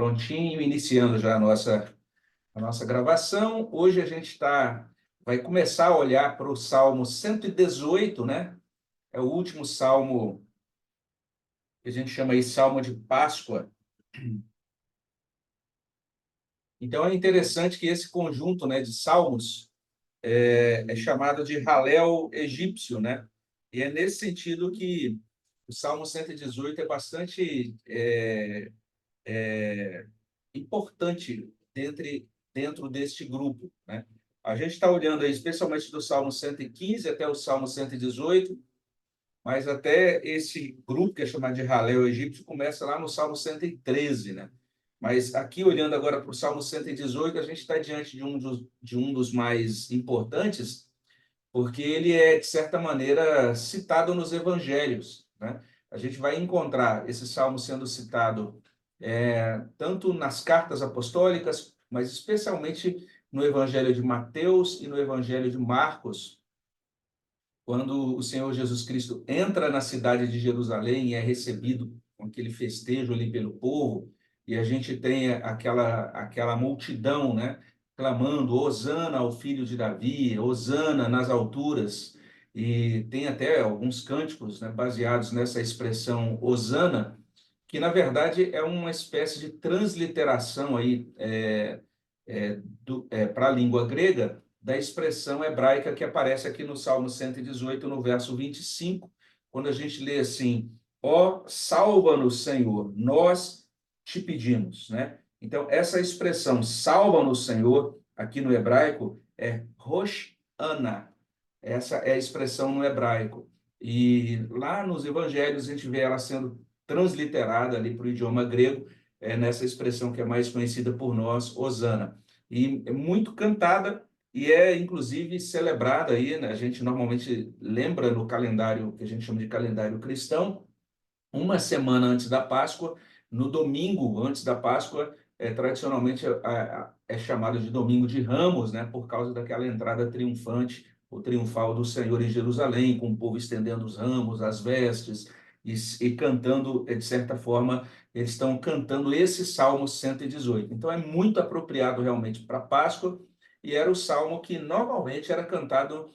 Prontinho, iniciando já a nossa gravação. Hoje a gente vai começar a olhar para o Salmo 118, né? É o último salmo que a gente chama aí Salmo de Páscoa. Então é interessante que esse conjunto, né, de salmos é chamado de Halel egípcio, né? E é nesse sentido que o Salmo 118 é bastante importante dentro deste grupo, né? A gente está olhando aí, especialmente do Salmo 115 até o Salmo 118, mas até esse grupo, que é chamado de Halel egípcio, começa lá no Salmo 113, né? Mas aqui, olhando agora para o Salmo 118, a gente está diante de um dos mais importantes, porque ele é, de certa maneira, citado nos evangelhos, né? A gente vai encontrar esse salmo sendo citado tanto nas cartas apostólicas, mas especialmente no Evangelho de Mateus e no Evangelho de Marcos, quando o Senhor Jesus Cristo entra na cidade de Jerusalém e é recebido com aquele festejo ali pelo povo, e a gente tem aquela multidão, né, clamando, Hosana ao filho de Davi, Hosana nas alturas, e tem até alguns cânticos, né, baseados nessa expressão Hosana, que na verdade é uma espécie de transliteração aí para a língua grega da expressão hebraica que aparece aqui no Salmo 118, no verso 25, quando a gente lê assim: ó, salva-nos, Senhor, nós te pedimos, né? Então, essa expressão salva-nos, Senhor, aqui no hebraico, é Rosh Ana. Essa é a expressão no hebraico. E lá nos evangelhos a gente vê ela sendo transliterada ali para o idioma grego, nessa expressão que é mais conhecida por nós, Hosana. E é muito cantada e é, inclusive, celebrada aí, né? A gente normalmente lembra no calendário, que a gente chama de calendário cristão, uma semana antes da Páscoa, no domingo antes da Páscoa, tradicionalmente é chamado de Domingo de Ramos, né, por causa daquela entrada triunfante, o triunfal do Senhor em Jerusalém, com o povo estendendo os ramos, as vestes, e cantando, de certa forma, eles estão cantando esse Salmo 118. Então é muito apropriado realmente para a Páscoa, e era o salmo que normalmente era cantado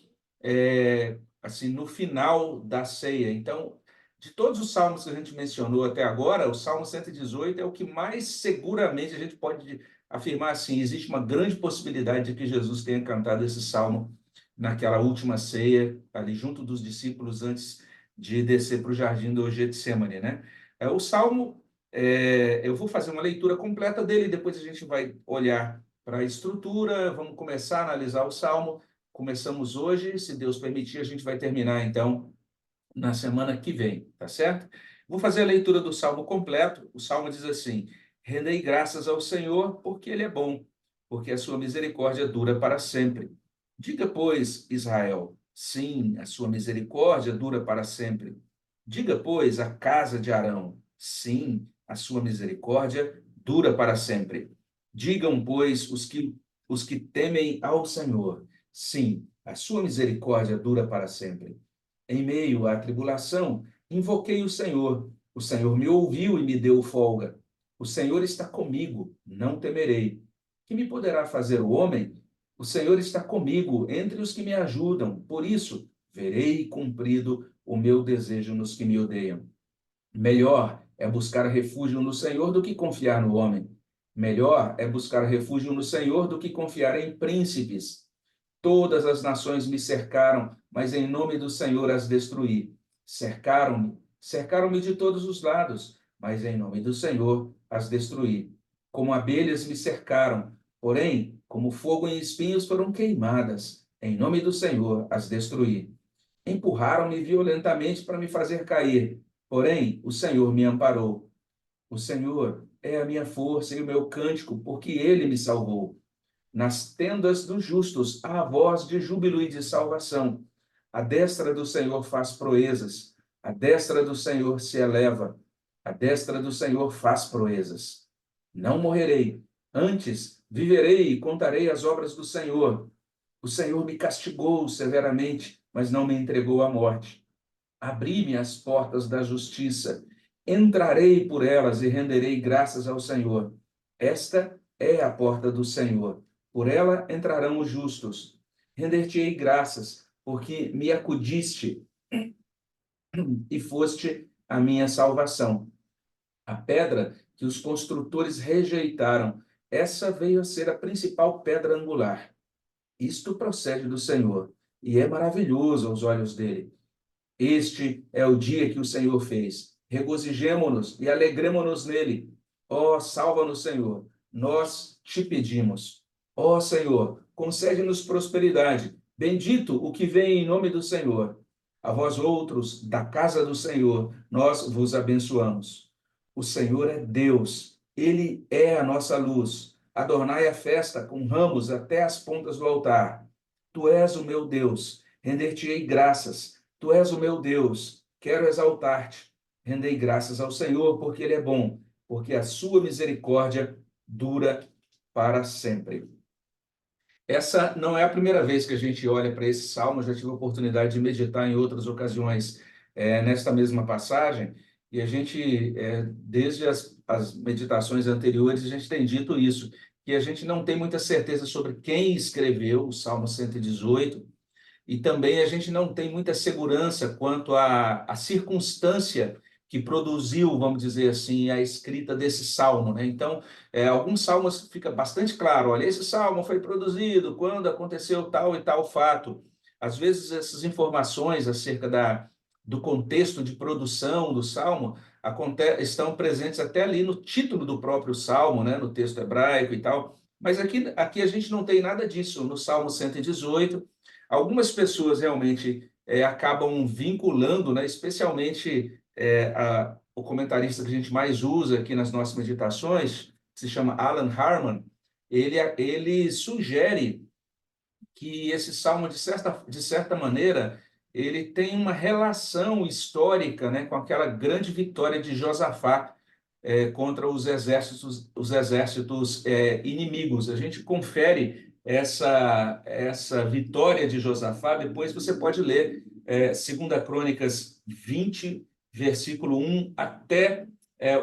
assim no final da ceia. Então, de todos os salmos que a gente mencionou até agora, o Salmo 118 é o que mais seguramente a gente pode afirmar assim, existe uma grande possibilidade de que Jesus tenha cantado esse salmo naquela última ceia, ali junto dos discípulos, antes de descer para o jardim do Getsemane, né? O salmo, eu vou fazer uma leitura completa dele, depois a gente vai olhar para a estrutura, vamos começar a analisar o salmo. Começamos hoje, se Deus permitir, a gente vai terminar então na semana que vem, tá certo? Vou fazer a leitura do salmo completo. O salmo diz assim: rendei graças ao Senhor, porque ele é bom, porque a sua misericórdia dura para sempre. Diga, pois, Israel, sim, a sua misericórdia dura para sempre. Diga, pois, a casa de Arão, sim, a sua misericórdia dura para sempre. Digam, pois, os que temem ao Senhor, sim, a sua misericórdia dura para sempre. Em meio à tribulação, invoquei o Senhor. O Senhor me ouviu e me deu folga. O Senhor está comigo, não temerei. Que me poderá fazer o homem? O Senhor está comigo, entre os que me ajudam. Por isso, verei cumprido o meu desejo nos que me odeiam. Melhor é buscar refúgio no Senhor do que confiar no homem. Melhor é buscar refúgio no Senhor do que confiar em príncipes. Todas as nações me cercaram, mas em nome do Senhor as destruí. Cercaram-me de todos os lados, mas em nome do Senhor as destruí. Como abelhas me cercaram, porém, como fogo em espinhos foram queimadas. Em nome do Senhor as destruí. Empurraram-me violentamente para me fazer cair, porém, o Senhor me amparou. O Senhor é a minha força e o meu cântico, porque ele me salvou. Nas tendas dos justos há voz de júbilo e de salvação. A destra do Senhor faz proezas. A destra do Senhor se eleva. A destra do Senhor faz proezas. Não morrerei. Antes, viverei e contarei as obras do Senhor. O Senhor me castigou severamente, mas não me entregou à morte. Abri-me as portas da justiça. Entrarei por elas e renderei graças ao Senhor. Esta é a porta do Senhor. Por ela entrarão os justos. Render-te-ei graças, porque me acudiste e foste a minha salvação. A pedra que os construtores rejeitaram, essa veio a ser a principal pedra angular. Isto procede do Senhor, e é maravilhoso aos olhos dele. Este é o dia que o Senhor fez. Regozijemo-nos e alegremo-nos nele. Ó, salva-nos, Senhor. Nós te pedimos. Ó, Senhor, concede-nos prosperidade. Bendito o que vem em nome do Senhor. A vós outros, da casa do Senhor, nós vos abençoamos. O Senhor é Deus. Ele é a nossa luz. Adornai a festa com ramos até as pontas do altar. Tu és o meu Deus. Render-te-ei graças. Tu és o meu Deus, quero exaltar-te. Rendei graças ao Senhor, porque Ele é bom, porque a sua misericórdia dura para sempre. Essa não é a primeira vez que a gente olha para esse salmo, já tive a oportunidade de meditar em outras ocasiões nesta mesma passagem, e a gente, desde as meditações anteriores, a gente tem dito isso, que a gente não tem muita certeza sobre quem escreveu o Salmo 118, e também a gente não tem muita segurança quanto à circunstância que produziu, vamos dizer assim, a escrita desse salmo, né? Então, alguns salmos fica bastante claro, olha, esse salmo foi produzido quando aconteceu tal e tal fato. Às vezes essas informações acerca do contexto de produção do salmo estão presentes até ali no título do próprio salmo, né? No texto hebraico e tal. Mas aqui a gente não tem nada disso no Salmo 118. Algumas pessoas realmente acabam vinculando, né, especialmente o comentarista que a gente mais usa aqui nas nossas meditações, que se chama Alan Harmon, ele sugere que esse salmo, de certa maneira, ele tem uma relação histórica, né, com aquela grande vitória de Josafá contra os exércitos inimigos. A gente confere essa vitória de Josafá, depois você pode ler 2 Crônicas 20, versículo 1 até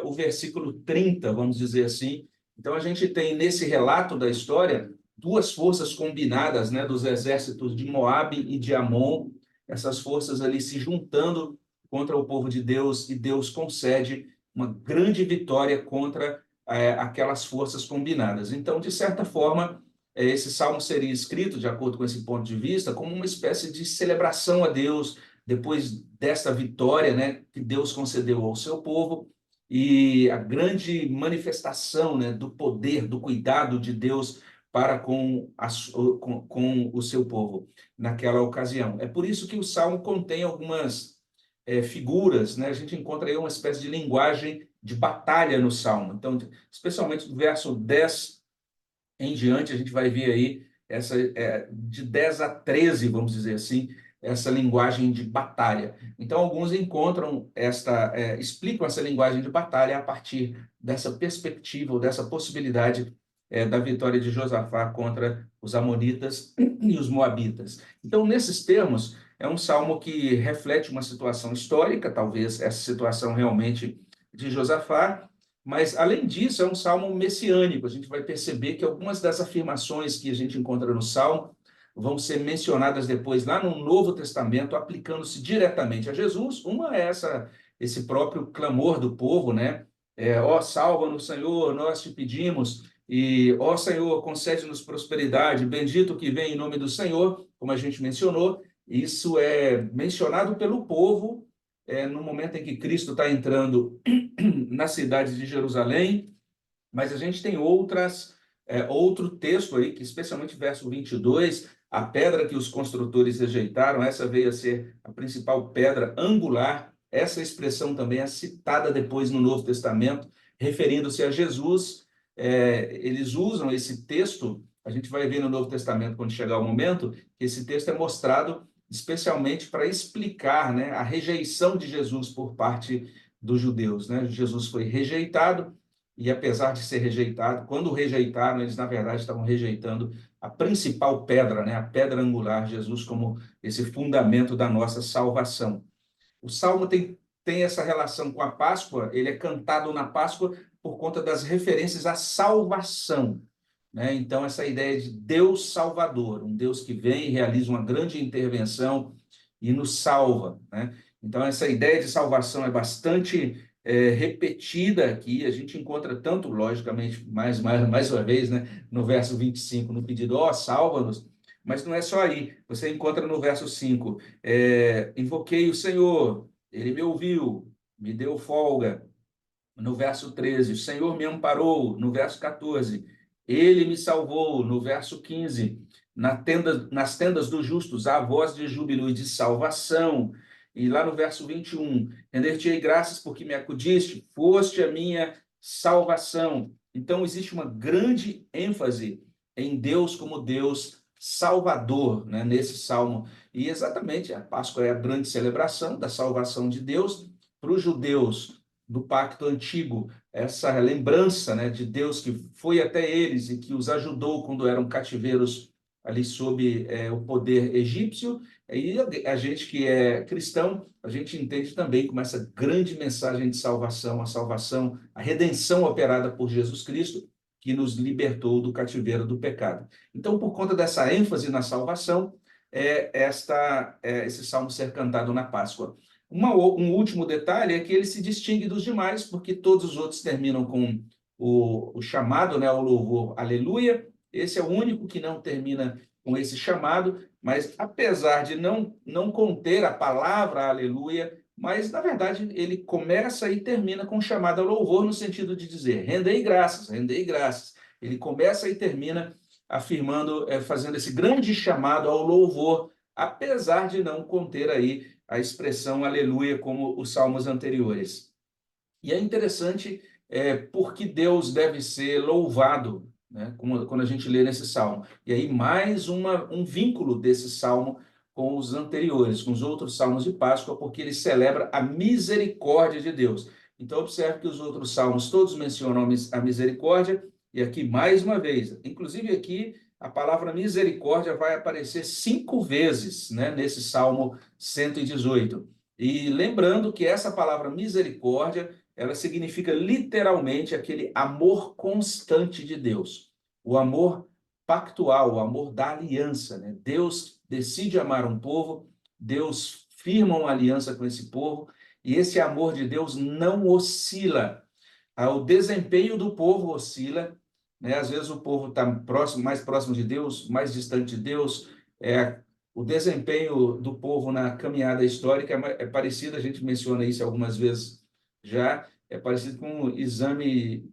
o versículo 30, vamos dizer assim. Então, a gente tem nesse relato da história duas forças combinadas, né, dos exércitos de Moabe e de Amon, essas forças ali se juntando contra o povo de Deus, e Deus concede uma grande vitória contra aquelas forças combinadas. Então, de certa forma, esse salmo seria escrito, de acordo com esse ponto de vista, como uma espécie de celebração a Deus, depois dessa vitória, né, que Deus concedeu ao seu povo, e a grande manifestação, né, do poder, do cuidado de Deus para com o seu povo naquela ocasião. É por isso que o Salmo contém algumas figuras, né? A gente encontra aí uma espécie de linguagem de batalha no Salmo. Então, especialmente do verso 10 em diante, a gente vai ver aí de 10 a 13, vamos dizer assim, essa linguagem de batalha. Então, alguns explicam essa linguagem de batalha a partir dessa perspectiva ou dessa possibilidade da vitória de Josafá contra os amonitas e os moabitas. Então, nesses termos, é um salmo que reflete uma situação histórica, talvez essa situação realmente de Josafá, mas, além disso, é um salmo messiânico. A gente vai perceber que algumas das afirmações que a gente encontra no salmo vão ser mencionadas depois lá no Novo Testamento, aplicando-se diretamente a Jesus. Uma é esse próprio clamor do povo, né? Ó, salva-nos, Senhor, nós te pedimos. E, ó Senhor, concede-nos prosperidade. Bendito o que vem em nome do Senhor, como a gente mencionou. Isso é mencionado pelo povo no momento em que Cristo está entrando na cidade de Jerusalém, mas a gente tem outro texto aí, que especialmente verso 22, a pedra que os construtores rejeitaram, essa veio a ser a principal pedra angular. Essa expressão também é citada depois no Novo Testamento, referindo-se a Jesus. Eles usam esse texto, a gente vai ver no Novo Testamento, quando chegar o momento, que esse texto é mostrado especialmente para explicar, né, a rejeição de Jesus por parte dos judeus, né? Jesus foi rejeitado, e apesar de ser rejeitado, quando o rejeitaram, eles na verdade estavam rejeitando a principal pedra, né? A pedra angular, Jesus como esse fundamento da nossa salvação. O Salmo tem tem essa relação com a Páscoa, ele é cantado na Páscoa por conta das referências à salvação, né? Então, essa ideia de Deus Salvador, um Deus que vem e realiza uma grande intervenção e nos salva, né? Então, essa ideia de salvação é bastante repetida aqui, a gente encontra tanto, logicamente, mais uma vez, né, no verso 25, no pedido, ó, salva-nos, mas não é só aí, você encontra no verso 5, invoquei o Senhor, ele me ouviu, me deu folga, no verso 13, o Senhor me amparou, no verso 14, ele me salvou, no verso 15, nas tendas dos justos há voz de júbilo e de salvação, e lá no verso 21, render-te-ei graças porque me acudiste, foste a minha salvação. Então, existe uma grande ênfase em Deus como Deus Salvador, né, nesse salmo. E exatamente, a Páscoa é a grande celebração da salvação de Deus para os judeus do pacto antigo, essa lembrança, né, de Deus que foi até eles e que os ajudou quando eram cativeiros ali sob o poder egípcio. E a gente que é cristão, a gente entende também como essa grande mensagem de salvação, a salvação, a redenção operada por Jesus Cristo, que nos libertou do cativeiro do pecado. Então, por conta dessa ênfase na salvação, esse salmo ser cantado na Páscoa. Um último detalhe é que ele se distingue dos demais, porque todos os outros terminam com o chamado, né, o louvor, aleluia. Esse é o único que não termina com esse chamado, mas apesar de não conter a palavra aleluia, mas na verdade ele começa e termina com o chamado ao louvor, no sentido de dizer rendei graças, rendei graças. Ele começa e termina afirmando, fazendo esse grande chamado ao louvor, apesar de não conter aí a expressão aleluia, como os salmos anteriores. E é interessante porque Deus deve ser louvado, né, quando a gente lê nesse salmo. E aí, mais um vínculo desse salmo com os anteriores, com os outros salmos de Páscoa, porque ele celebra a misericórdia de Deus. Então, observe que os outros salmos todos mencionam a misericórdia, e aqui, mais uma vez, inclusive aqui, a palavra misericórdia vai aparecer 5 vezes, né, nesse Salmo 118. E lembrando que essa palavra misericórdia, ela significa literalmente aquele amor constante de Deus, o amor pactual, o amor da aliança, né? Deus decide amar um povo, Deus firma uma aliança com esse povo, e esse amor de Deus não oscila. O desempenho do povo oscila, né? Às vezes o povo está mais próximo de Deus, mais distante de Deus. O desempenho do povo na caminhada histórica é parecido, a gente menciona isso algumas vezes já, é parecido com um exame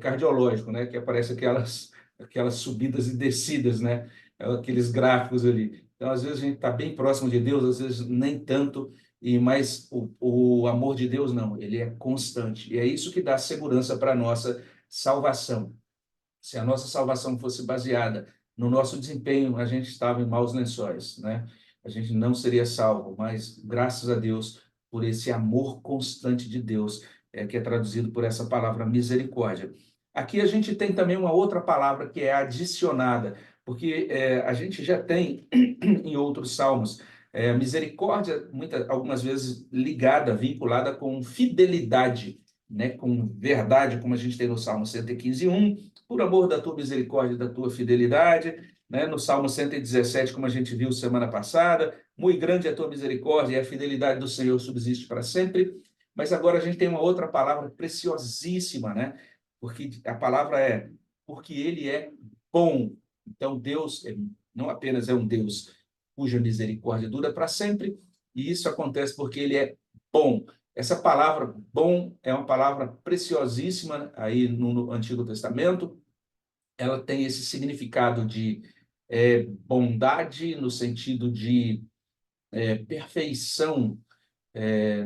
cardiológico, né? Que aparece aquelas subidas e descidas, né? Aqueles gráficos ali. Então, às vezes a gente está bem próximo de Deus, às vezes nem tanto, mas o amor de Deus não, ele é constante. E é isso que dá segurança para a nossa salvação. Se a nossa salvação fosse baseada no nosso desempenho, a gente estava em maus lençóis, né? A gente não seria salvo, mas graças a Deus por esse amor constante de Deus, que é traduzido por essa palavra misericórdia. Aqui a gente tem também uma outra palavra que é adicionada, porque a gente já tem em outros salmos misericórdia, algumas vezes ligada, vinculada com fidelidade, né? Com verdade, como a gente tem no Salmo 115:1, por amor da tua misericórdia e da tua fidelidade, né? No Salmo 117, como a gente viu semana passada, muito grande é a tua misericórdia e a fidelidade do Senhor subsiste para sempre. Mas agora a gente tem uma outra palavra preciosíssima, né? Porque a palavra porque ele é bom. Então Deus não apenas é um Deus cuja misericórdia dura para sempre, e isso acontece porque ele é bom. Essa palavra bom é uma palavra preciosíssima aí no Antigo Testamento. Ela tem esse significado de bondade no sentido de perfeição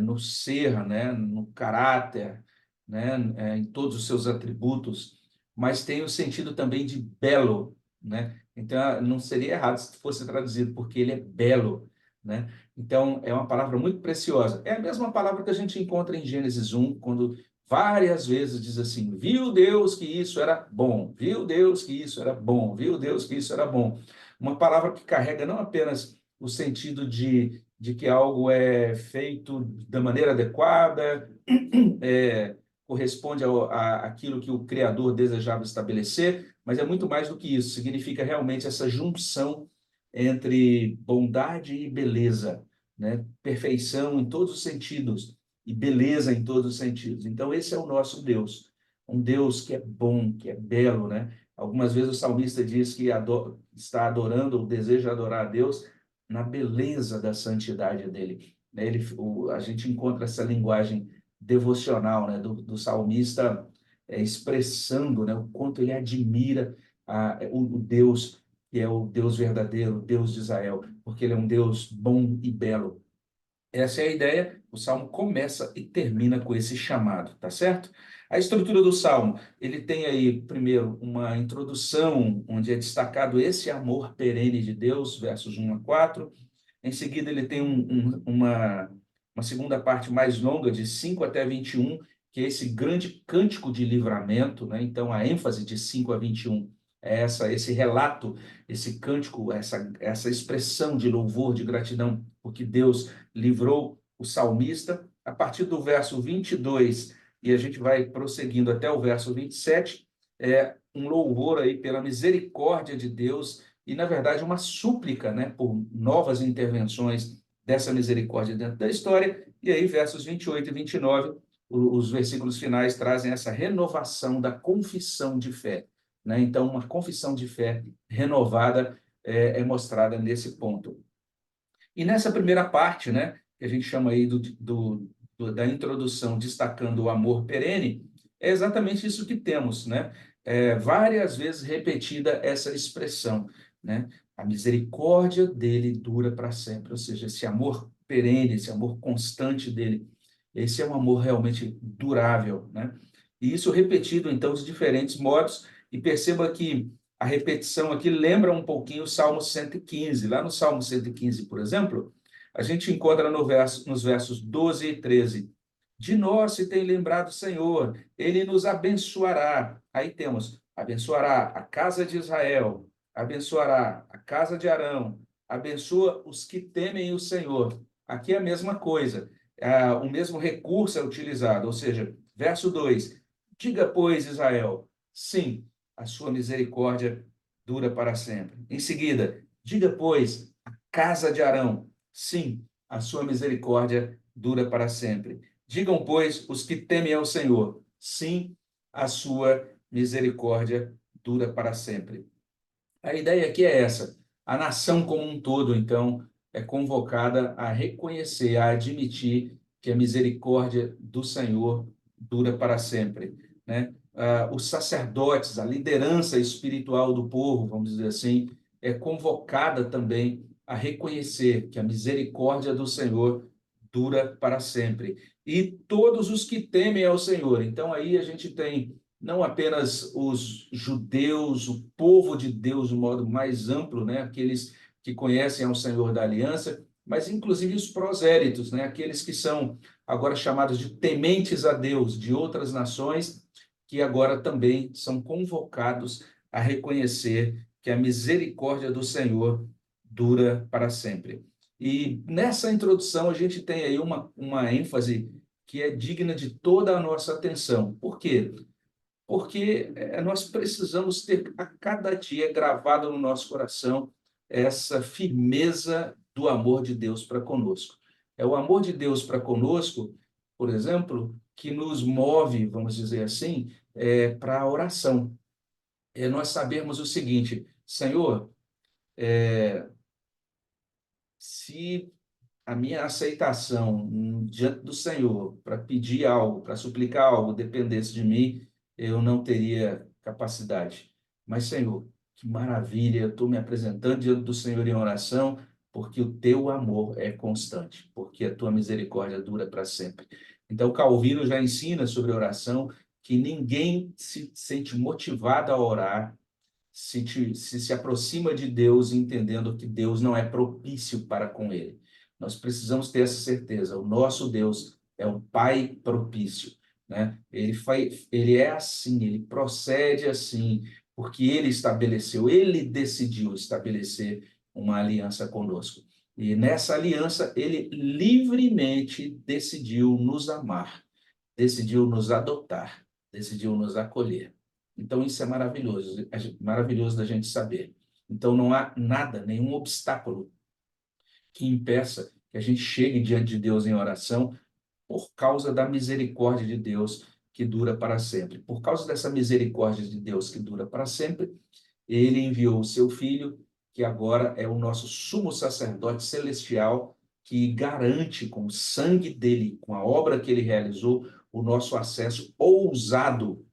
no ser, né, no caráter, né, em todos os seus atributos, mas tem o sentido também de belo, né? Então, não seria errado se fosse traduzido, porque ele é belo, né? Então, é uma palavra muito preciosa. É a mesma palavra que a gente encontra em Gênesis 1, quando várias vezes diz assim: viu Deus que isso era bom, viu Deus que isso era bom, viu Deus que isso era bom. Uma palavra que carrega não apenas o sentido de que algo é feito da maneira adequada, corresponde àquilo que o Criador desejava estabelecer, mas é muito mais do que isso. Significa realmente essa junção entre bondade e beleza, né? Perfeição em todos os sentidos e beleza em todos os sentidos. Então, esse é o nosso Deus, um Deus que é bom, que é belo, né? Algumas vezes o salmista diz que está adorando ou deseja adorar a Deus na beleza da santidade dele. Né? A gente encontra essa linguagem devocional, né, do salmista expressando, né, o quanto ele admira o Deus, que é o Deus verdadeiro, o Deus de Israel, porque ele é um Deus bom e belo. Essa é a ideia. O Salmo começa e termina com esse chamado, tá certo? A estrutura do Salmo, ele tem aí, primeiro, uma introdução, onde é destacado esse amor perene de Deus, versos 1 a 4. Em seguida, ele tem uma segunda parte mais longa, de 5 até 21, que é esse grande cântico de livramento, né? Então, a ênfase de 5 a 21 é esse relato, esse cântico, essa expressão de louvor, de gratidão, porque Deus livrou o salmista. A partir do verso 22, e a gente vai prosseguindo até o verso 27, é um louvor aí pela misericórdia de Deus e, na verdade, uma súplica, né, por novas intervenções dessa misericórdia dentro da história. E aí, versos 28 e 29, os versículos finais trazem essa renovação da confissão de fé. Né? Então, uma confissão de fé renovada é mostrada nesse ponto. E nessa primeira parte, né, que a gente chama aí da introdução, destacando o amor perene, é exatamente isso que temos, né? Várias vezes repetida essa expressão, né? A misericórdia dele dura para sempre, ou seja, esse amor perene, esse amor constante dele, esse é um amor realmente durável, né? E isso repetido, então, de diferentes modos, e perceba que a repetição aqui lembra um pouquinho o Salmo 115. Lá no Salmo 115, por exemplo, a gente encontra nos versos 12 e 13. De nós se tem lembrado o Senhor, ele nos abençoará. Aí temos, abençoará a casa de Israel, abençoará a casa de Arão, abençoa os que temem o Senhor. Aqui é a mesma coisa, o mesmo recurso é utilizado, ou seja, verso 2, diga, pois, Israel, sim, a sua misericórdia dura para sempre. Em seguida, diga, pois, a casa de Arão, sim, a sua misericórdia dura para sempre. Digam, pois, os que temem ao Senhor, sim, a sua misericórdia dura para sempre. A ideia aqui é essa. A nação como um todo, então, é convocada a reconhecer, a admitir que a misericórdia do Senhor dura para sempre, né? Os sacerdotes, a liderança espiritual do povo, vamos dizer assim, é convocada também a reconhecer que a misericórdia do Senhor dura para sempre. E todos os que temem ao Senhor. Então, aí a gente tem não apenas os judeus, o povo de Deus de um modo mais amplo, né? Aqueles que conhecem ao Senhor da aliança, mas inclusive os prosélitos, né? Aqueles que são agora chamados de tementes a Deus de outras nações, que agora também são convocados a reconhecer que a misericórdia do Senhor dura para sempre. E nessa introdução a gente tem aí uma ênfase que é digna de toda a nossa atenção. Por quê? Porque nós precisamos ter a cada dia gravado no nosso coração essa firmeza do amor de Deus para conosco. É o amor de Deus para conosco, por exemplo, que nos move, vamos dizer assim, para a oração. Nós sabemos o seguinte, Senhor, se a minha aceitação diante do Senhor para pedir algo, para suplicar algo, dependesse de mim, eu não teria capacidade. Mas, Senhor, que maravilha, eu estou me apresentando diante do Senhor em oração, porque o teu amor é constante, porque a tua misericórdia dura para sempre. Então, Calvino já ensina sobre oração que ninguém se sente motivado a orar se aproxima de Deus entendendo que Deus não é propício para com ele. Nós precisamos ter essa certeza. O nosso Deus é um Pai propício, né? Ele é assim, ele procede assim, porque ele estabeleceu, ele decidiu estabelecer uma aliança conosco. E nessa aliança, ele livremente decidiu nos amar, decidiu nos adotar, decidiu nos acolher. Então, isso é maravilhoso, maravilhoso da gente saber. Então, não há nada, nenhum obstáculo que impeça que a gente chegue diante de Deus em oração por causa da misericórdia de Deus que dura para sempre. Por causa dessa misericórdia de Deus que dura para sempre, ele enviou o seu Filho, que agora é o nosso sumo sacerdote celestial, que garante com o sangue dele, com a obra que ele realizou, o nosso acesso ousado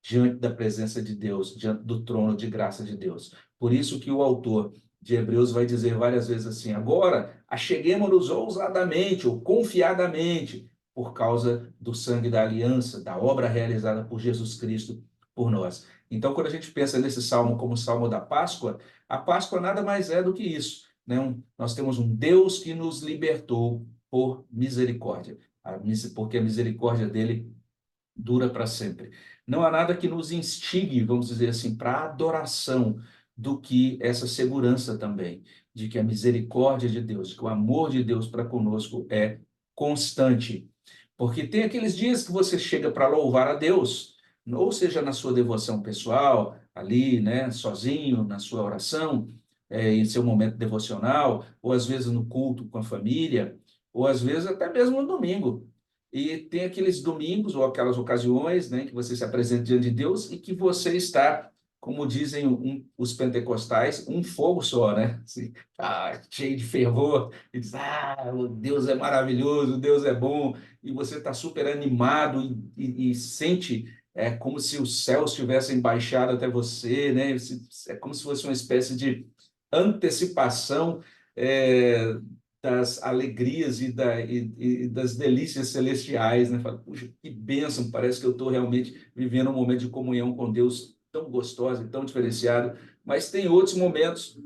diante da presença de Deus, diante do trono de graça de Deus. Por isso que o autor de Hebreus vai dizer várias vezes assim: agora acheguemos-nos ousadamente ou confiadamente, por causa do sangue da aliança, da obra realizada por Jesus Cristo por nós. Então, quando a gente pensa nesse salmo como o salmo da Páscoa, a Páscoa nada mais é do que isso, né? Nós temos um Deus que nos libertou por misericórdia, porque a misericórdia dele dura para sempre. Não há nada que nos instigue, vamos dizer assim, para a adoração do que essa segurança também, de que a misericórdia de Deus, que o amor de Deus para conosco é constante. Porque tem aqueles dias que você chega para louvar a Deus, ou seja, na sua devoção pessoal, ali, né, sozinho, na sua oração, em seu momento devocional, ou às vezes no culto com a família, ou às vezes até mesmo no domingo. E tem aqueles domingos ou aquelas ocasiões, né, que você se apresenta diante de Deus e que você está, como dizem os pentecostais, um fogo só, né? Assim, cheio de fervor, e diz, o Deus é maravilhoso, Deus é bom, e você está super animado e sente como se os céus tivessem baixado até você, né? É como se fosse uma espécie de antecipação é, das alegrias e das delícias celestiais, né? Fala, puxa, que bênção, parece que eu estou realmente vivendo um momento de comunhão com Deus tão gostoso e tão diferenciado, mas tem outros momentos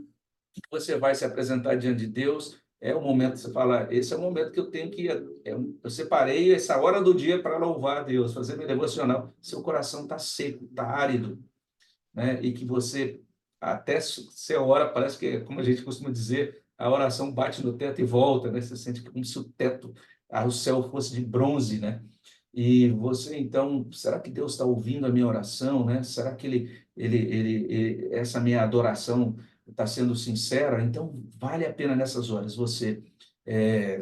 que você vai se apresentar diante de Deus, é o momento que você fala, esse é o momento que eu tenho que, eu separei essa hora do dia para louvar a Deus, fazer meu devocional, seu coração está seco, está árido, né? E que você, até você ora, parece que, como a gente costuma dizer, a oração bate no teto e volta, né? Você sente como se o teto, o céu fosse de bronze, né? E você, então, será que Deus está ouvindo a minha oração, né? Será que essa minha adoração está sendo sincera? Então, vale a pena nessas horas você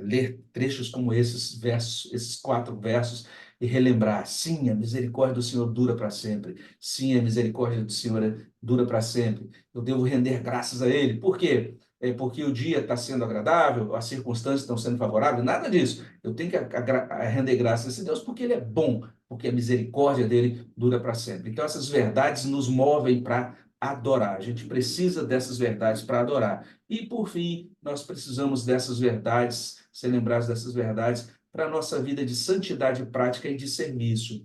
ler trechos como esses versos, esses 4 versos, e relembrar, sim, a misericórdia do Senhor dura para sempre. Sim, a misericórdia do Senhor dura para sempre. Eu devo render graças a Ele. Por quê? É porque o dia está sendo agradável, as circunstâncias estão sendo favoráveis, nada disso. Eu tenho que render graças a Deus porque Ele é bom, porque a misericórdia dele dura para sempre. Então, essas verdades nos movem para adorar. A gente precisa dessas verdades para adorar. E, por fim, nós precisamos dessas verdades, ser lembrados dessas verdades, para a nossa vida de santidade prática e de serviço.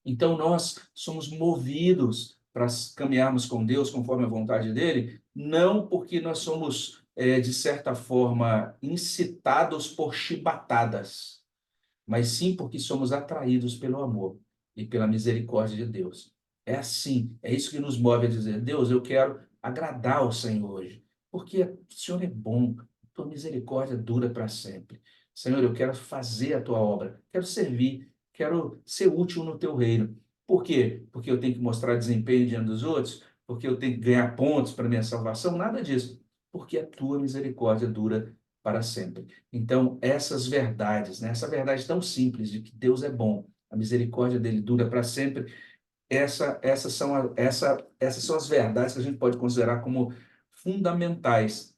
Então, nós somos movidos para caminharmos com Deus conforme a vontade dele, não porque nós somos, de certa forma, incitados por chibatadas, mas sim porque somos atraídos pelo amor e pela misericórdia de Deus. É assim, é isso que nos move a dizer: Deus, eu quero agradar ao Senhor hoje, porque o Senhor é bom, tua misericórdia dura para sempre. Senhor, eu quero fazer a tua obra, quero servir, quero ser útil no teu reino. Por quê? Porque eu tenho que mostrar desempenho diante dos outros? Porque eu tenho que ganhar pontos para minha salvação? Nada disso. Porque a tua misericórdia dura para sempre. Então, essas verdades, né, essa verdade tão simples de que Deus é bom, a misericórdia dele dura para sempre, essas são as verdades que a gente pode considerar como fundamentais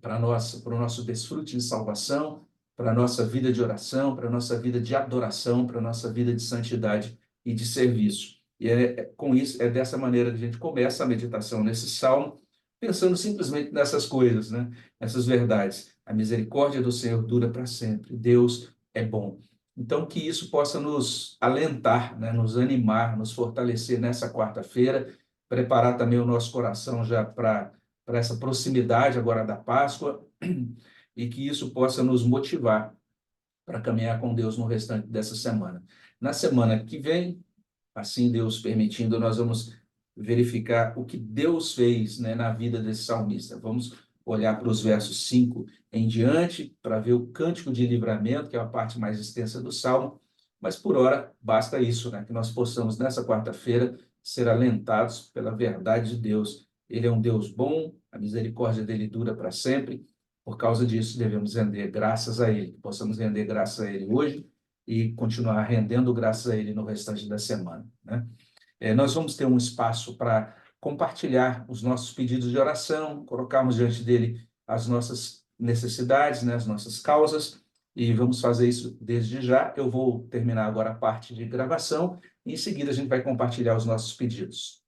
para o nosso desfrute de salvação, para a nossa vida de oração, para a nossa vida de adoração, para a nossa vida de santidade e de serviço. E com isso, é dessa maneira que a gente começa a meditação nesse salmo, pensando simplesmente nessas coisas, né? Nessas verdades. A misericórdia do Senhor dura para sempre. Deus é bom. Então, que isso possa nos alentar, né? Nos animar, nos fortalecer nessa quarta-feira, preparar também o nosso coração já para essa proximidade agora da Páscoa, e que isso possa nos motivar para caminhar com Deus no restante dessa semana. Na semana que vem, assim Deus permitindo, nós vamos verificar o que Deus fez, né, na vida desse salmista. Vamos olhar para os versos 5 em diante, para ver o cântico de livramento, que é a parte mais extensa do Salmo, mas por hora basta isso, né? Que nós possamos, nessa quarta-feira, ser alentados pela verdade de Deus. Ele é um Deus bom, a misericórdia dele dura para sempre. Por causa disso, devemos render graças a ele, que possamos render graças a ele hoje e continuar rendendo graças a ele no restante da semana, né? Nós vamos ter um espaço para compartilhar os nossos pedidos de oração, colocarmos diante dele as nossas necessidades, né, as nossas causas, e vamos fazer isso desde já. Eu vou terminar agora a parte de gravação, e em seguida a gente vai compartilhar os nossos pedidos.